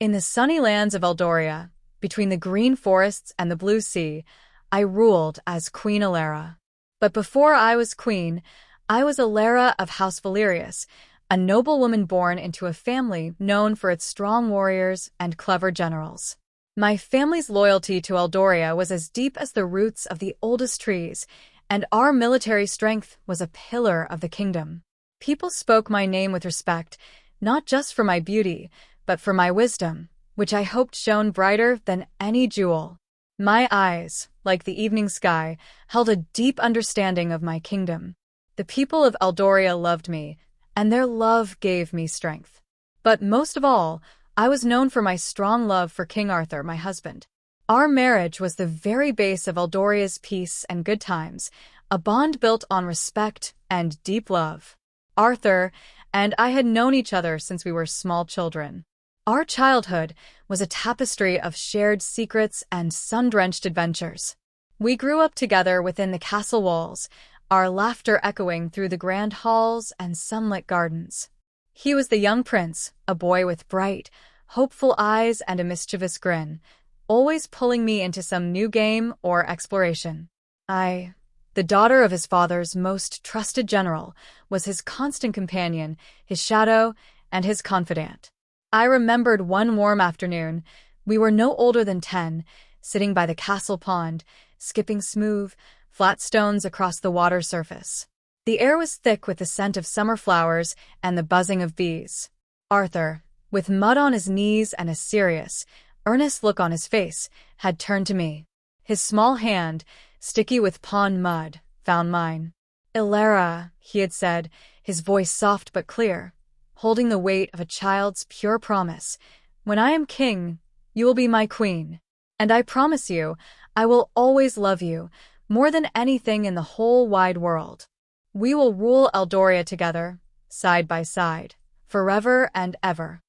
In the sunny lands of Eldoria, between the green forests and the blue sea, I ruled as Queen Elara. But before I was queen, I was Elara of House Valerius, a noblewoman born into a family known for its strong warriors and clever generals. My family's loyalty to Eldoria was as deep as the roots of the oldest trees, and our military strength was a pillar of the kingdom. People spoke my name with respect, not just for my beauty, but for my wisdom, which I hoped shone brighter than any jewel. My eyes, like the evening sky, held a deep understanding of my kingdom. The people of Eldoria loved me, and their love gave me strength. But most of all, I was known for my strong love for King Arthur, my husband. Our marriage was the very base of Eldoria's peace and good times, a bond built on respect and deep love. Arthur and I had known each other since we were small children. Our childhood was a tapestry of shared secrets and sun-drenched adventures. We grew up together within the castle walls, our laughter echoing through the grand halls and sunlit gardens. He was the young prince, a boy with bright, hopeful eyes and a mischievous grin, always pulling me into some new game or exploration. I, the daughter of his father's most trusted general, was his constant companion, his shadow, and his confidant. I remembered one warm afternoon, we were no older than 10, sitting by the castle pond, skipping smooth, flat stones across the water surface. The air was thick with the scent of summer flowers and the buzzing of bees. Arthur, with mud on his knees and a serious, earnest look on his face, had turned to me. His small hand, sticky with pond mud, found mine. "Elara," he had said, his voice soft but clear, holding the weight of a child's pure promise. "When I am king, you will be my queen. And I promise you, I will always love you, more than anything in the whole wide world. We will rule Eldoria together, side by side, forever and ever."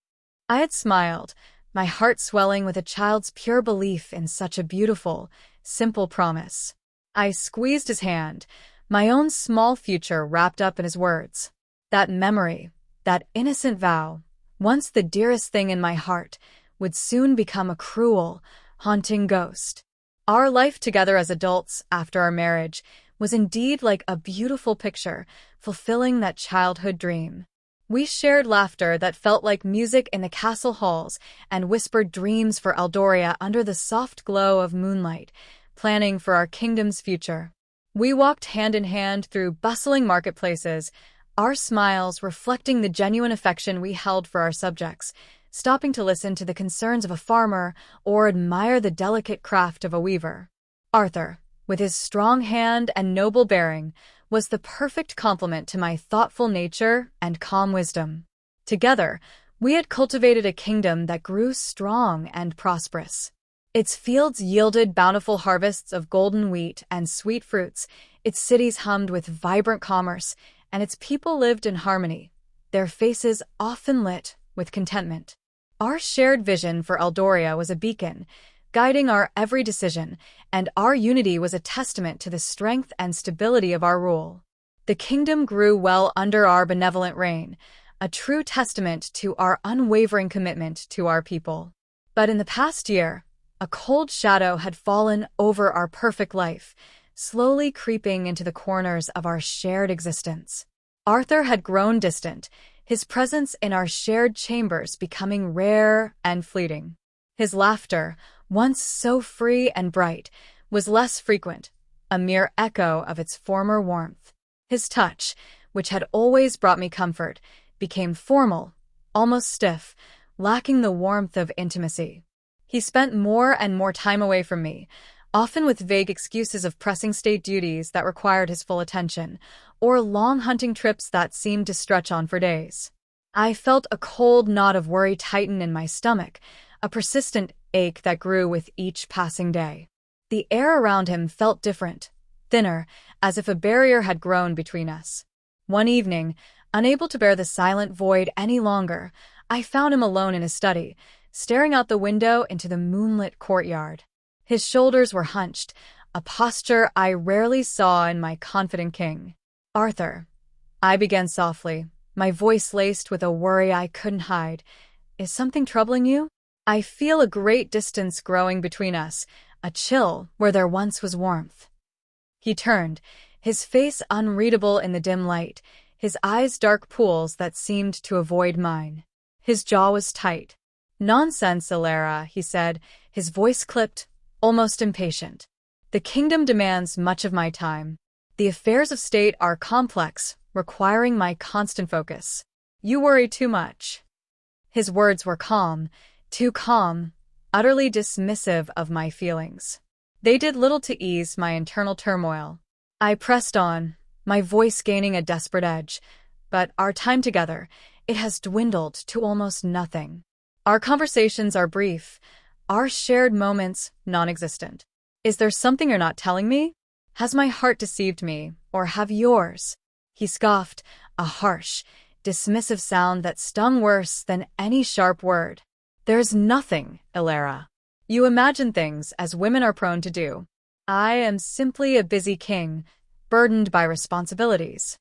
I had smiled, my heart swelling with a child's pure belief in such a beautiful, simple promise. I squeezed his hand, my own small future wrapped up in his words. That memory, that innocent vow, once the dearest thing in my heart, would soon become a cruel, haunting ghost. Our life together as adults after our marriage was indeed like a beautiful picture, fulfilling that childhood dream. We shared laughter that felt like music in the castle halls and whispered dreams for Eldoria under the soft glow of moonlight, planning for our kingdom's future. We walked hand in hand through bustling marketplaces, our smiles reflecting the genuine affection we held for our subjects, stopping to listen to the concerns of a farmer or admire the delicate craft of a weaver. Arthur, with his strong hand and noble bearing, was the perfect complement to my thoughtful nature and calm wisdom. Together, we had cultivated a kingdom that grew strong and prosperous. Its fields yielded bountiful harvests of golden wheat and sweet fruits, its cities hummed with vibrant commerce, and its people lived in harmony, their faces often lit with contentment. Our shared vision for Eldoria was a beacon, guiding our every decision, and our unity was a testament to the strength and stability of our rule. The kingdom grew well under our benevolent reign, a true testament to our unwavering commitment to our people. But in the past year, a cold shadow had fallen over our perfect life, slowly creeping into the corners of our shared existence. Arthur had grown distant, his presence in our shared chambers becoming rare and fleeting. His laughter, once so free and bright, was less frequent, a mere echo of its former warmth. His touch, which had always brought me comfort, became formal, almost stiff, lacking the warmth of intimacy. He spent more and more time away from me, often with vague excuses of pressing state duties that required his full attention, or long hunting trips that seemed to stretch on for days. I felt a cold knot of worry tighten in my stomach, a persistent ache that grew with each passing day. The air around him felt different, thinner, as if a barrier had grown between us. One evening, unable to bear the silent void any longer, I found him alone in his study, staring out the window into the moonlit courtyard. His shoulders were hunched, a posture I rarely saw in my confident king. "Arthur," I began softly, my voice laced with a worry I couldn't hide, "is something troubling you?" I feel a great distance growing between us, a chill where there once was warmth. He turned, his face unreadable in the dim light, his eyes dark pools that seemed to avoid mine. His jaw was tight. "Nonsense, Elara," he said, his voice clipped, almost impatient. "The kingdom demands much of my time. The affairs of state are complex, requiring my constant focus. You worry too much." His words were calm, too calm, utterly dismissive of my feelings. They did little to ease my internal turmoil. I pressed on, my voice gaining a desperate edge. "But our time together, it has dwindled to almost nothing. Our conversations are brief, our shared moments non-existent. Is there something you're not telling me? Has my heart deceived me, or have yours?" He scoffed, a harsh, dismissive sound that stung worse than any sharp word. "There's nothing, Elara. You imagine things as women are prone to do. I am simply a busy king, burdened by responsibilities."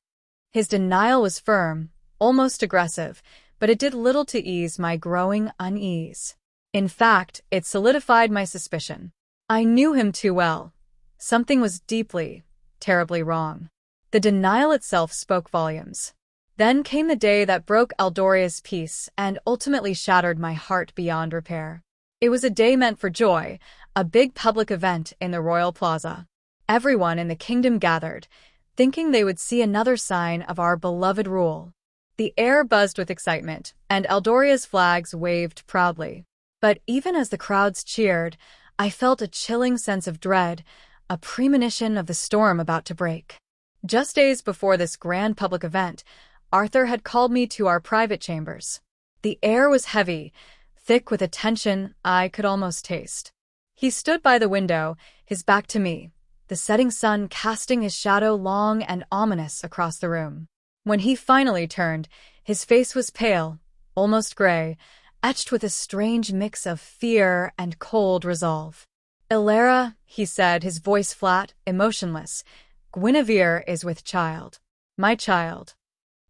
His denial was firm, almost aggressive, but it did little to ease my growing unease. In fact, it solidified my suspicion. I knew him too well. Something was deeply, terribly wrong. The denial itself spoke volumes. Then came the day that broke Eldoria's peace and ultimately shattered my heart beyond repair. It was a day meant for joy, a big public event in the royal plaza. Everyone in the kingdom gathered, thinking they would see another sign of our beloved rule. The air buzzed with excitement, and Eldoria's flags waved proudly. But even as the crowds cheered, I felt a chilling sense of dread, a premonition of the storm about to break. Just days before this grand public event, Arthur had called me to our private chambers. The air was heavy, thick with a tension I could almost taste. He stood by the window, his back to me, the setting sun casting his shadow long and ominous across the room. When he finally turned, his face was pale, almost gray, etched with a strange mix of fear and cold resolve. "Elara," he said, his voice flat, emotionless, "Guinevere is with child. My child."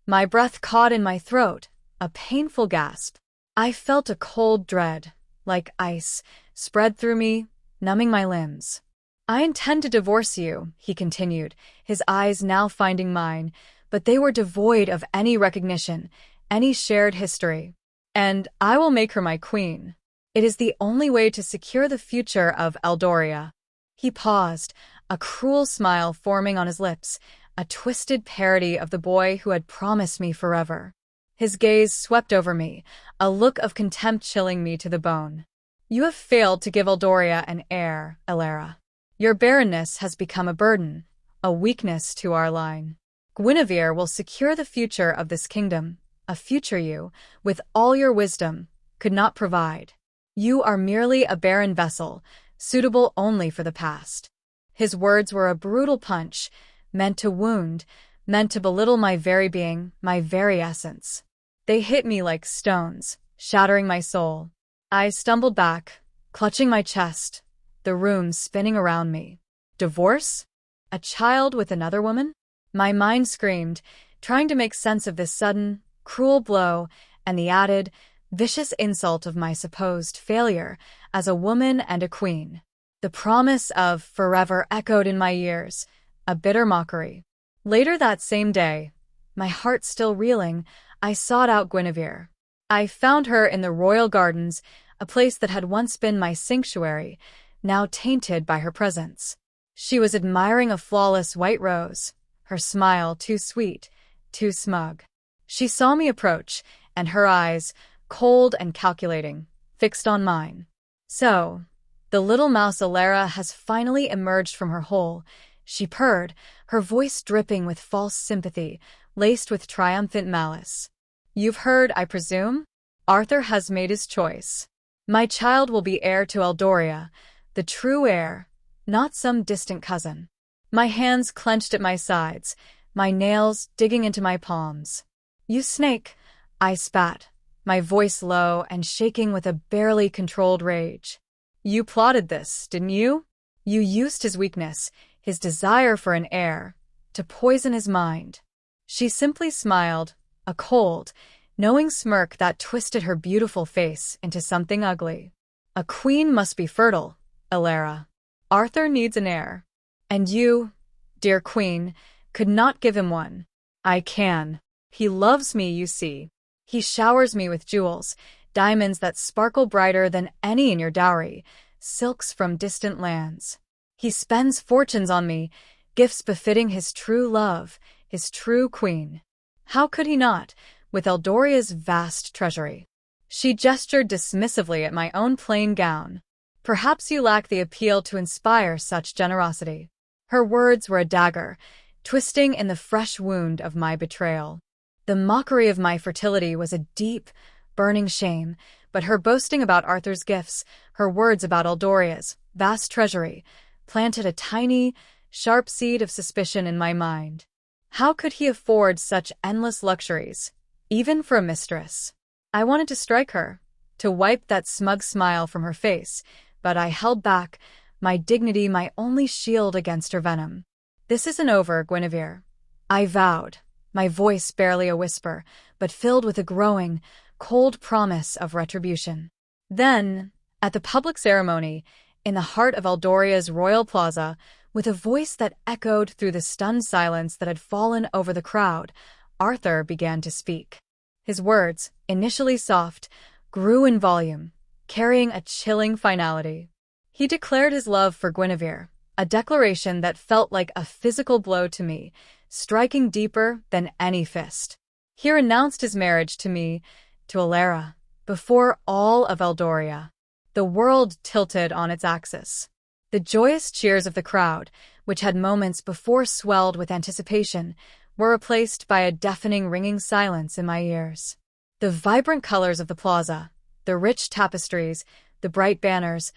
My breath caught in my throat, a painful gasp. I felt a cold dread, like ice, spread through me, numbing my limbs. "I intend to divorce you," he continued, his eyes now finding mine, but they were devoid of any recognition, any shared history. "And I will make her my queen. It is the only way to secure the future of Eldoria." He paused, a cruel smile forming on his lips, a twisted parody of the boy who had promised me forever. His gaze swept over me, a look of contempt chilling me to the bone. "You have failed to give Eldoria an heir, Elara. Your barrenness has become a burden, a weakness to our line. Guinevere will secure the future of this kingdom, a future you, with all your wisdom, could not provide. You are merely a barren vessel, suitable only for the past." His words were a brutal punch, meant to wound, meant to belittle my very being, my very essence. They hit me like stones, shattering my soul. I stumbled back, clutching my chest, the room spinning around me. Divorce? A child with another woman? My mind screamed, trying to make sense of this sudden, cruel blow and the added, vicious insult of my supposed failure as a woman and a queen. The promise of forever echoed in my ears, a bitter mockery. Later that same day, my heart still reeling, I sought out Guinevere. I found her in the royal gardens, a place that had once been my sanctuary, now tainted by her presence. She was admiring a flawless white rose, her smile too sweet, too smug. She saw me approach, and her eyes, cold and calculating, fixed on mine. "So, the little mouse Elara has finally emerged from her hole," she purred, her voice dripping with false sympathy, laced with triumphant malice. "You've heard, I presume? Arthur has made his choice. My child will be heir to Eldoria, the true heir, not some distant cousin." My hands clenched at my sides, my nails digging into my palms. "You snake," I spat, my voice low and shaking with a barely controlled rage. "You plotted this, didn't you? You used his weakness, his desire for an heir, to poison his mind." She simply smiled, a cold, knowing smirk that twisted her beautiful face into something ugly. A queen must be fertile, Elara. Arthur needs an heir. And you, dear queen, could not give him one. I can. He loves me, you see. He showers me with jewels, diamonds that sparkle brighter than any in your dowry, silks from distant lands. He spends fortunes on me, gifts befitting his true love, his true queen. How could he not, with Eldoria's vast treasury? She gestured dismissively at my own plain gown. Perhaps you lack the appeal to inspire such generosity. Her words were a dagger, twisting in the fresh wound of my betrayal. The mockery of my fertility was a deep, burning shame, but her boasting about Arthur's gifts, her words about Eldoria's vast treasury, planted a tiny, sharp seed of suspicion in my mind. How could he afford such endless luxuries, even for a mistress? I wanted to strike her, to wipe that smug smile from her face, but I held back, my dignity my only shield against her venom. This isn't over, Guinevere, I vowed, my voice barely a whisper, but filled with a growing, cold promise of retribution. Then, at the public ceremony, in the heart of Eldoria's royal plaza, with a voice that echoed through the stunned silence that had fallen over the crowd, Arthur began to speak. His words, initially soft, grew in volume, carrying a chilling finality. He declared his love for Guinevere, a declaration that felt like a physical blow to me, striking deeper than any fist. He renounced his marriage to me, to Elara, before all of Eldoria. The world tilted on its axis. The joyous cheers of the crowd, which had moments before swelled with anticipation, were replaced by a deafening ringing silence in my ears. The vibrant colors of the plaza, the rich tapestries, the bright banners,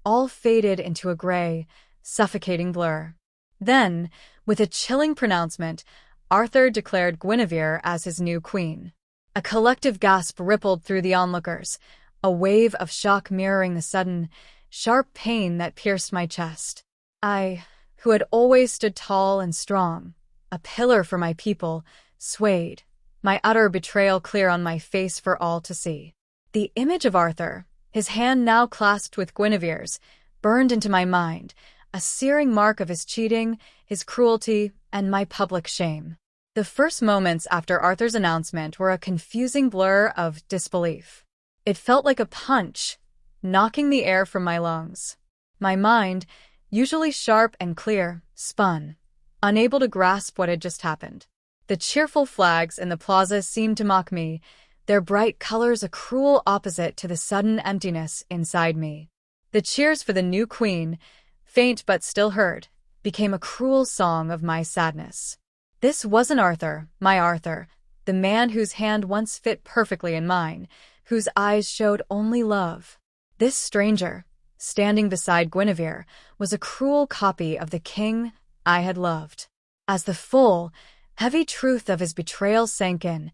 all faded into a gray, suffocating blur. Then, with a chilling pronouncement, Arthur declared Guinevere as his new queen. A collective gasp rippled through the onlookers, a wave of shock mirroring the sudden, sharp pain that pierced my chest. I, who had always stood tall and strong, a pillar for my people, swayed, my utter betrayal clear on my face for all to see. The image of Arthur, his hand now clasped with Guinevere's, burned into my mind, a searing mark of his cheating, his cruelty, and my public shame. The first moments after Arthur's announcement were a confusing blur of disbelief. It felt like a punch, knocking the air from my lungs. My mind, usually sharp and clear, spun, unable to grasp what had just happened. The cheerful flags in the plaza seemed to mock me, their bright colors a cruel opposite to the sudden emptiness inside me. The cheers for the new queen, faint but still heard, became a cruel song of my sadness. This wasn't Arthur, my Arthur, the man whose hand once fit perfectly in mine, whose eyes showed only love. This stranger, standing beside Guinevere, was a cruel copy of the king I had loved. As the full, heavy truth of his betrayal sank in,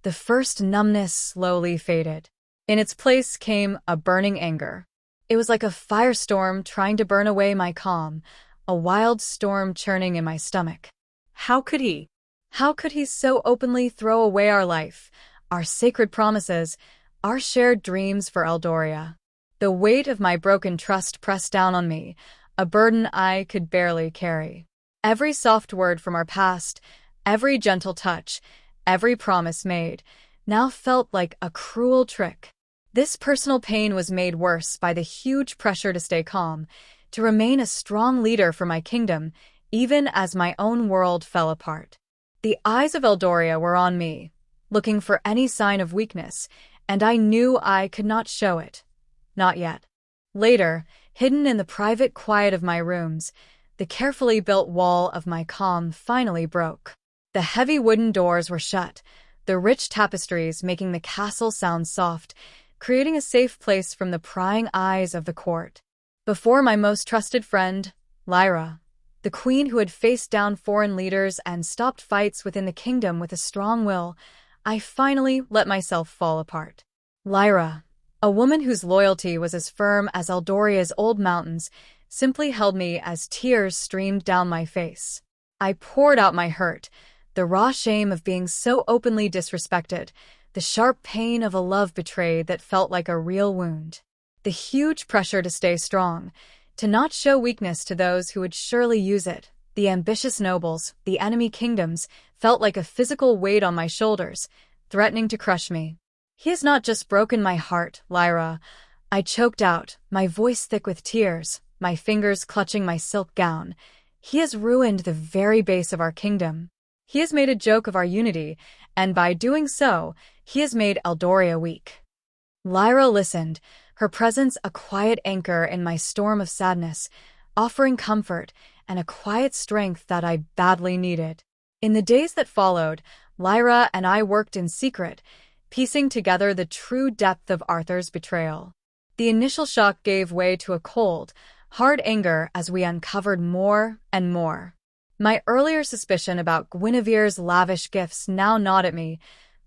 the first numbness slowly faded. In its place came a burning anger. It was like a firestorm trying to burn away my calm, a wild storm churning in my stomach. How could he? How could he so openly throw away our life, our sacred promises, our shared dreams for Eldoria? The weight of my broken trust pressed down on me, a burden I could barely carry. Every soft word from our past, every gentle touch, every promise made, now felt like a cruel trick. This personal pain was made worse by the huge pressure to stay calm, to remain a strong leader for my kingdom, even as my own world fell apart. The eyes of Eldoria were on me, looking for any sign of weakness, and I knew I could not show it. Not yet. Later, hidden in the private quiet of my rooms, the carefully built wall of my calm finally broke. The heavy wooden doors were shut, the rich tapestries making the castle sound soft, creating a safe place from the prying eyes of the court. Before my most trusted friend, Lyra, the queen who had faced down foreign leaders and stopped fights within the kingdom with a strong will, I finally let myself fall apart. Lyra, a woman whose loyalty was as firm as Eldoria's old mountains, simply held me as tears streamed down my face. I poured out my hurt, the raw shame of being so openly disrespected, the sharp pain of a love betrayed that felt like a real wound, the huge pressure to stay strong, to not show weakness to those who would surely use it. The ambitious nobles, the enemy kingdoms, felt like a physical weight on my shoulders, threatening to crush me. "He has not just broken my heart, Lyra," I choked out, my voice thick with tears, my fingers clutching my silk gown. "He has ruined the very base of our kingdom. He has made a joke of our unity, and by doing so, he has made Eldoria weak." Lyra listened, her presence a quiet anchor in my storm of sadness, offering comfort and a quiet strength that I badly needed. In the days that followed, Lyra and I worked in secret, piecing together the true depth of Arthur's betrayal. The initial shock gave way to a cold, hard anger as we uncovered more and more. My earlier suspicion about Guinevere's lavish gifts now gnawed at me,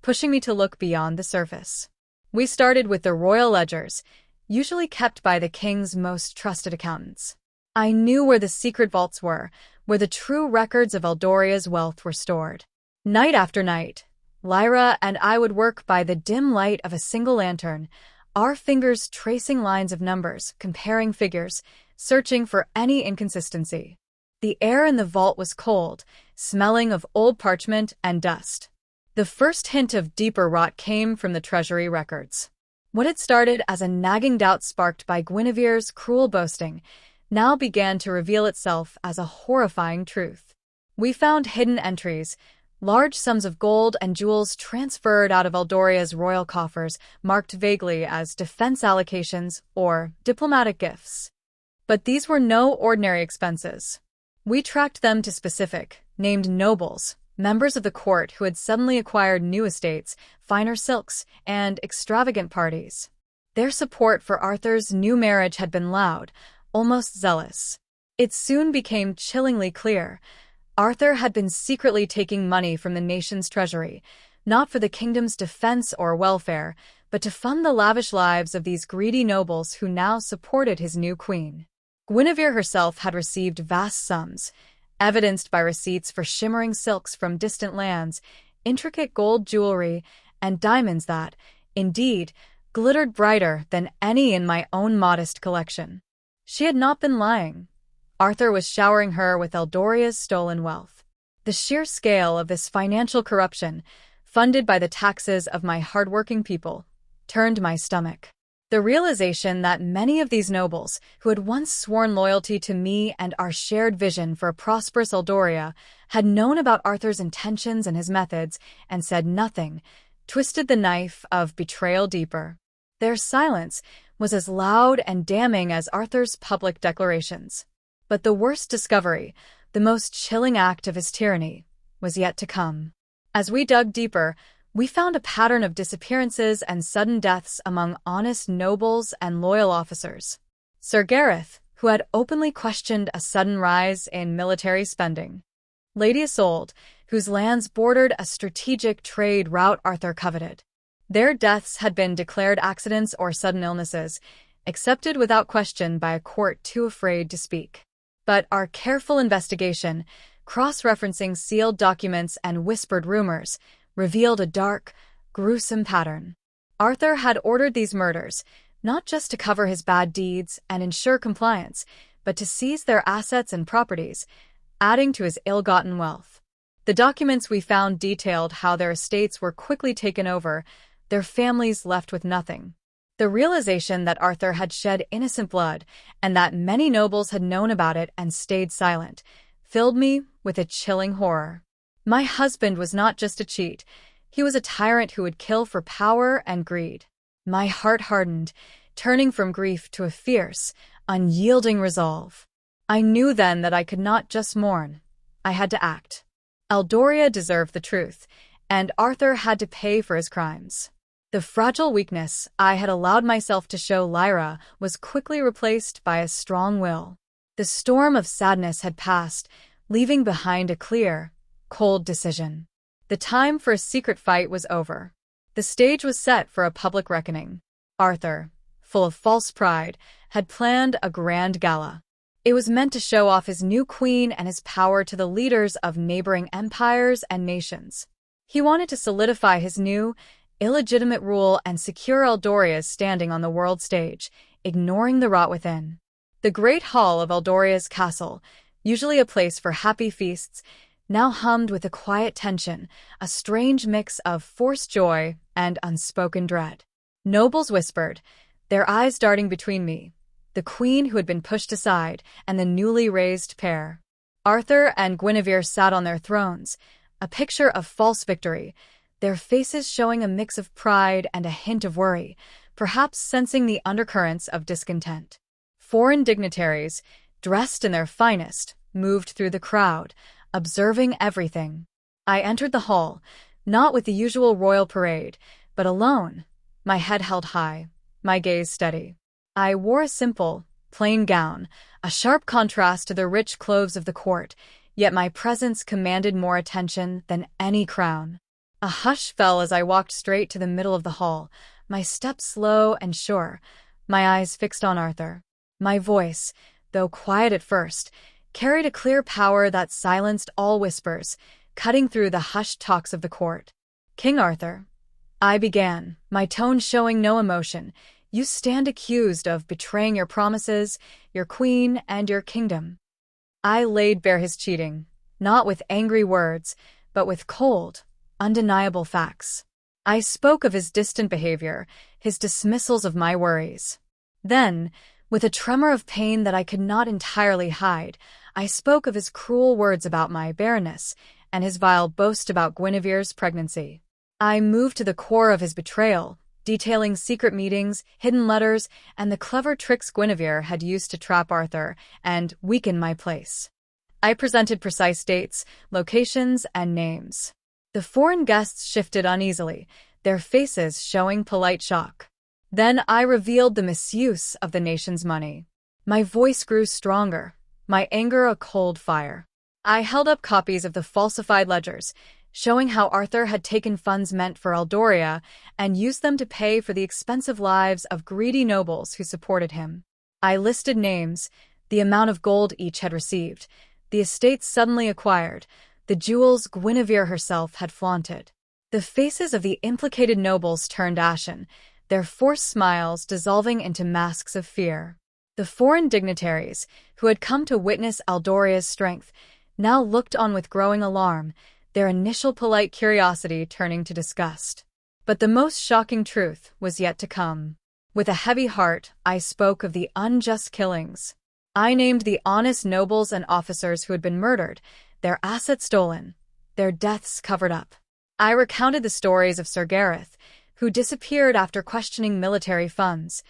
pushing me to look beyond the surface. We started with the royal ledgers, usually kept by the king's most trusted accountants. I knew where the secret vaults were, where the true records of Eldoria's wealth were stored. Night after night, Lyra and I would work by the dim light of a single lantern, our fingers tracing lines of numbers, comparing figures, searching for any inconsistency. The air in the vault was cold, smelling of old parchment and dust. The first hint of deeper rot came from the treasury records. What had started as a nagging doubt sparked by Guinevere's cruel boasting now began to reveal itself as a horrifying truth. We found hidden entries, large sums of gold and jewels transferred out of Eldoria's royal coffers, marked vaguely as defense allocations or diplomatic gifts. But these were no ordinary expenses. We tracked them to specific, named nobles, members of the court who had suddenly acquired new estates, finer silks, and extravagant parties. Their support for Arthur's new marriage had been loud, almost zealous. It soon became chillingly clear. Arthur had been secretly taking money from the nation's treasury, not for the kingdom's defense or welfare, but to fund the lavish lives of these greedy nobles who now supported his new queen. Guinevere herself had received vast sums, evidenced by receipts for shimmering silks from distant lands, intricate gold jewelry, and diamonds that, indeed, glittered brighter than any in my own modest collection. She had not been lying. Arthur was showering her with Eldoria's stolen wealth. The sheer scale of this financial corruption, funded by the taxes of my hardworking people, turned my stomach. The realization that many of these nobles, who had once sworn loyalty to me and our shared vision for a prosperous Eldoria, had known about Arthur's intentions and his methods and said nothing, twisted the knife of betrayal deeper. Their silence was as loud and damning as Arthur's public declarations. But the worst discovery, the most chilling act of his tyranny, was yet to come. As we dug deeper, we found a pattern of disappearances and sudden deaths among honest nobles and loyal officers. Sir Gareth, who had openly questioned a sudden rise in military spending. Lady Isolde, whose lands bordered a strategic trade route Arthur coveted. Their deaths had been declared accidents or sudden illnesses, accepted without question by a court too afraid to speak. But our careful investigation, cross-referencing sealed documents and whispered rumors, revealed a dark, gruesome pattern. Arthur had ordered these murders, not just to cover his bad deeds and ensure compliance, but to seize their assets and properties, adding to his ill-gotten wealth. The documents we found detailed how their estates were quickly taken over, their families left with nothing. The realization that Arthur had shed innocent blood, and that many nobles had known about it and stayed silent, filled me with a chilling horror. My husband was not just a cheat, he was a tyrant who would kill for power and greed. My heart hardened, turning from grief to a fierce, unyielding resolve. I knew then that I could not just mourn, I had to act. Eldoria deserved the truth, and Arthur had to pay for his crimes. The fragile weakness I had allowed myself to show Lyra was quickly replaced by a strong will. The storm of sadness had passed, leaving behind a clear, cold decision. The time for a secret fight was over. The stage was set for a public reckoning. Arthur, full of false pride, had planned a grand gala. It was meant to show off his new queen and his power to the leaders of neighboring empires and nations. He wanted to solidify his new, illegitimate rule, and secure Eldoria's standing on the world stage, ignoring the rot within. The great hall of Eldoria's castle, usually a place for happy feasts, now hummed with a quiet tension, a strange mix of forced joy and unspoken dread. Nobles whispered, their eyes darting between me, the queen who had been pushed aside, and the newly raised pair. Arthur and Guinevere sat on their thrones, a picture of false victory, their faces showing a mix of pride and a hint of worry, perhaps sensing the undercurrents of discontent. Foreign dignitaries, dressed in their finest, moved through the crowd, observing everything. I entered the hall, not with the usual royal parade, but alone, my head held high, my gaze steady. I wore a simple, plain gown, a sharp contrast to the rich clothes of the court, yet my presence commanded more attention than any crown. A hush fell as I walked straight to the middle of the hall, my steps slow and sure, my eyes fixed on Arthur. My voice, though quiet at first, carried a clear power that silenced all whispers, cutting through the hushed talks of the court. King Arthur, I began, my tone showing no emotion, you stand accused of betraying your promises, your queen, and your kingdom. I laid bare his cheating, not with angry words, but with cold, undeniable facts. I spoke of his distant behavior, his dismissals of my worries. Then, with a tremor of pain that I could not entirely hide, I spoke of his cruel words about my barrenness and his vile boast about Guinevere's pregnancy. I moved to the core of his betrayal, detailing secret meetings, hidden letters, and the clever tricks Guinevere had used to trap Arthur and weaken my place. I presented precise dates, locations, and names. The foreign guests shifted uneasily, their faces showing polite shock. Then I revealed the misuse of the nation's money. My voice grew stronger, my anger a cold fire. I held up copies of the falsified ledgers, showing how Arthur had taken funds meant for Eldoria and used them to pay for the expensive lives of greedy nobles who supported him. I listed names, the amount of gold each had received, the estates suddenly acquired, the jewels Guinevere herself had flaunted. The faces of the implicated nobles turned ashen, their forced smiles dissolving into masks of fear. The foreign dignitaries, who had come to witness Eldoria's strength, now looked on with growing alarm, their initial polite curiosity turning to disgust. But the most shocking truth was yet to come. With a heavy heart, I spoke of the unjust killings. I named the honest nobles and officers who had been murdered, their assets stolen, their deaths covered up. I recounted the stories of Sir Gareth, who disappeared after questioning military funds,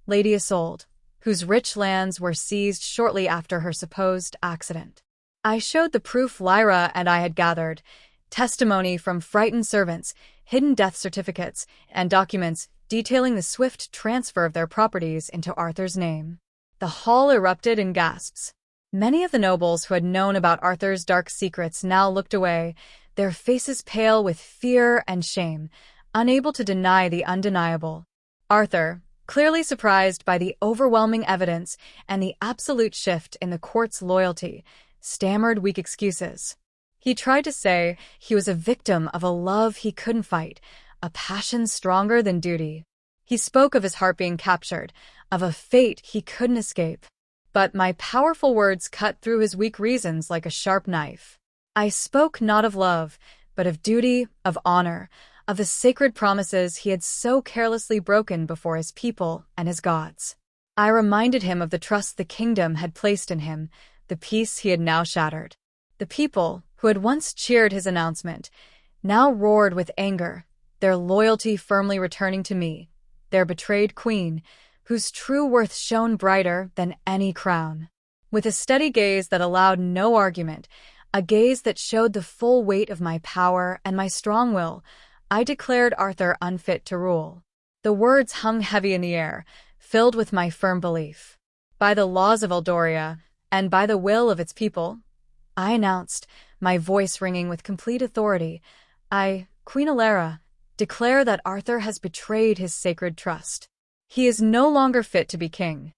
Lady Isolde, whose rich lands were seized shortly after her supposed accident. I showed the proof Lyra and I had gathered, testimony from frightened servants, hidden death certificates, and documents detailing the swift transfer of their properties into Arthur's name. The hall erupted in gasps. Many of the nobles who had known about Arthur's dark secrets now looked away, their faces pale with fear and shame, unable to deny the undeniable. Arthur, clearly surprised by the overwhelming evidence and the absolute shift in the court's loyalty, stammered weak excuses. He tried to say he was a victim of a love he couldn't fight, a passion stronger than duty. He spoke of his heart being captured, of a fate he couldn't escape. But my powerful words cut through his weak reasons like a sharp knife. I spoke not of love, but of duty, of honor, of the sacred promises he had so carelessly broken before his people and his gods. I reminded him of the trust the kingdom had placed in him, the peace he had now shattered. The people, who had once cheered his announcement, now roared with anger, their loyalty firmly returning to me, their betrayed queen, whose true worth shone brighter than any crown. With a steady gaze that allowed no argument, a gaze that showed the full weight of my power and my strong will, I declared Arthur unfit to rule. The words hung heavy in the air, filled with my firm belief. By the laws of Eldoria, and by the will of its people, I announced, my voice ringing with complete authority, I, Queen Elara, declare that Arthur has betrayed his sacred trust. He is no longer fit to be king.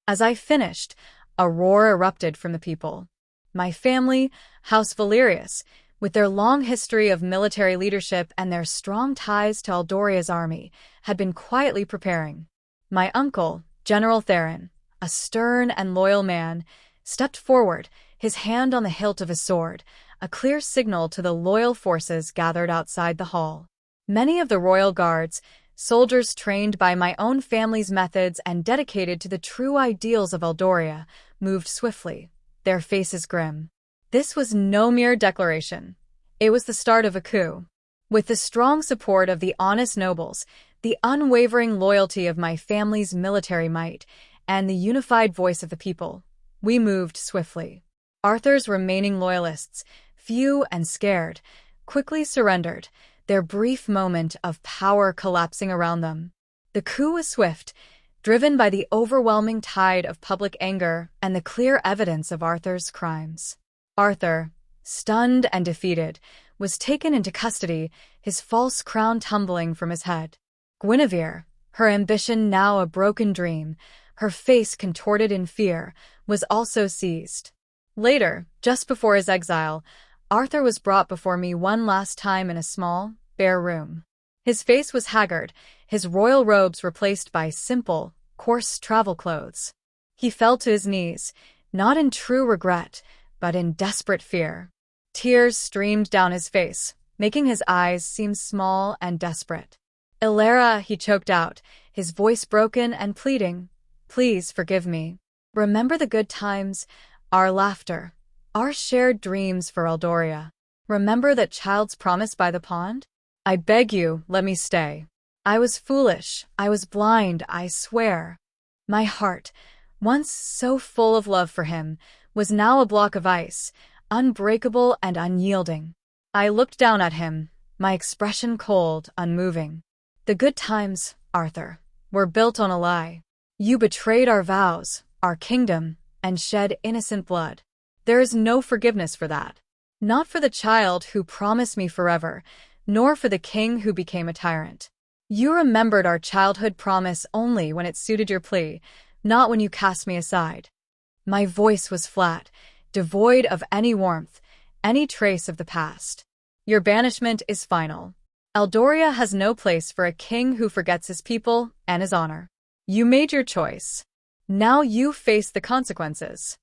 As I finished, a roar erupted from the people. My family, House Valerius, With their long history of military leadership and their strong ties to Eldoria's army, had been quietly preparing. My uncle, General Theron, a stern and loyal man, stepped forward, his hand on the hilt of his sword, a clear signal to the loyal forces gathered outside the hall. Many of the royal guards, soldiers trained by my own family's methods and dedicated to the true ideals of Eldoria, moved swiftly, their faces grim. This was no mere declaration. It was the start of a coup. With the strong support of the honest nobles, the unwavering loyalty of my family's military might, and the unified voice of the people, we moved swiftly. Arthur's remaining loyalists, few and scared, quickly surrendered, their brief moment of power collapsing around them. The coup was swift, driven by the overwhelming tide of public anger and the clear evidence of Arthur's crimes. Arthur, stunned and defeated, was taken into custody, his false crown tumbling from his head. Guinevere, her ambition now a broken dream, her face contorted in fear, was also seized. Later, just before his exile, Arthur was brought before me one last time in a small, bare room. His face was haggard, his royal robes replaced by simple, coarse travel clothes. He fell to his knees, not in true regret, but in desperate fear. Tears streamed down his face, making his eyes seem small and desperate. "Elara," he choked out, his voice broken and pleading, "please forgive me. Remember the good times, our laughter, our shared dreams for Eldoria. Remember that child's promise by the pond? I beg you, let me stay. I was foolish, I was blind, I swear." My heart, once so full of love for him, was now a block of ice, unbreakable and unyielding. I looked down at him, my expression cold, unmoving. "The good times, Arthur, were built on a lie. You betrayed our vows, our kingdom, and shed innocent blood. There is no forgiveness for that. Not for the child who promised me forever, nor for the king who became a tyrant. You remembered our childhood promise only when it suited your plea, not when you cast me aside." My voice was flat, devoid of any warmth, any trace of the past. "Your banishment is final. Eldoria has no place for a king who forgets his people and his honor. You made your choice. Now you face the consequences."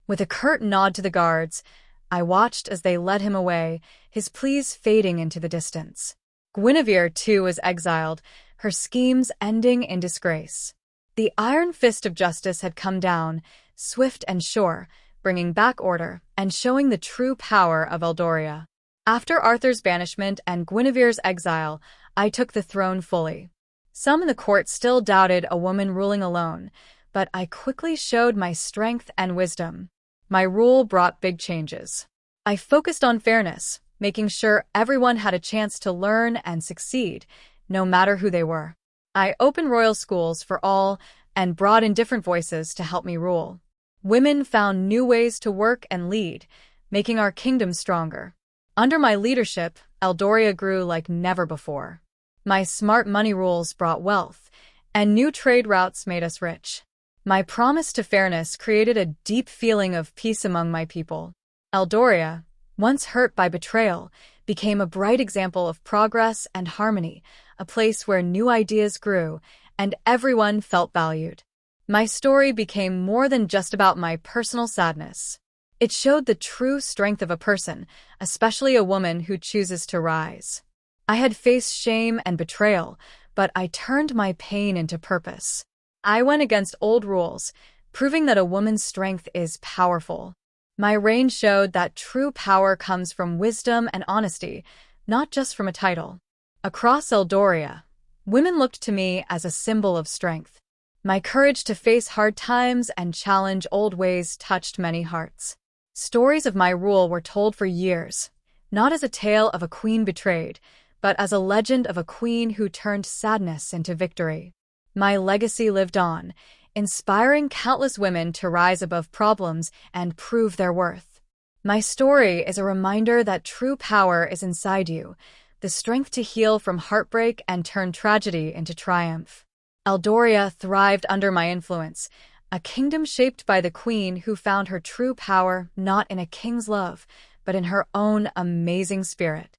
With a curt nod to the guards, I watched as they led him away, his pleas fading into the distance. Guinevere, too, was exiled, her schemes ending in disgrace. The iron fist of justice had come down, swift and sure, bringing back order and showing the true power of Eldoria. After Arthur's banishment and Guinevere's exile, I took the throne fully. Some in the court still doubted a woman ruling alone, but I quickly showed my strength and wisdom. My rule brought big changes. I focused on fairness, making sure everyone had a chance to learn and succeed, no matter who they were. I opened royal schools for all and brought in different voices to help me rule. Women found new ways to work and lead, making our kingdom stronger. Under my leadership, Eldoria grew like never before. My smart money rules brought wealth, and new trade routes made us rich. My promise to fairness created a deep feeling of peace among my people. Eldoria, once hurt by betrayal, became a bright example of progress and harmony, a place where new ideas grew and everyone felt valued. My story became more than just about my personal sadness. It showed the true strength of a person, especially a woman who chooses to rise. I had faced shame and betrayal, but I turned my pain into purpose. I went against old rules, proving that a woman's strength is powerful. My reign showed that true power comes from wisdom and honesty, not just from a title. Across Eldoria, women looked to me as a symbol of strength. My courage to face hard times and challenge old ways touched many hearts. Stories of my rule were told for years, not as a tale of a queen betrayed, but as a legend of a queen who turned sadness into victory. My legacy lived on, inspiring countless women to rise above problems and prove their worth. My story is a reminder that true power is inside you, the strength to heal from heartbreak and turn tragedy into triumph. Eldoria thrived under my influence, a kingdom shaped by the queen who found her true power not in a king's love, but in her own amazing spirit.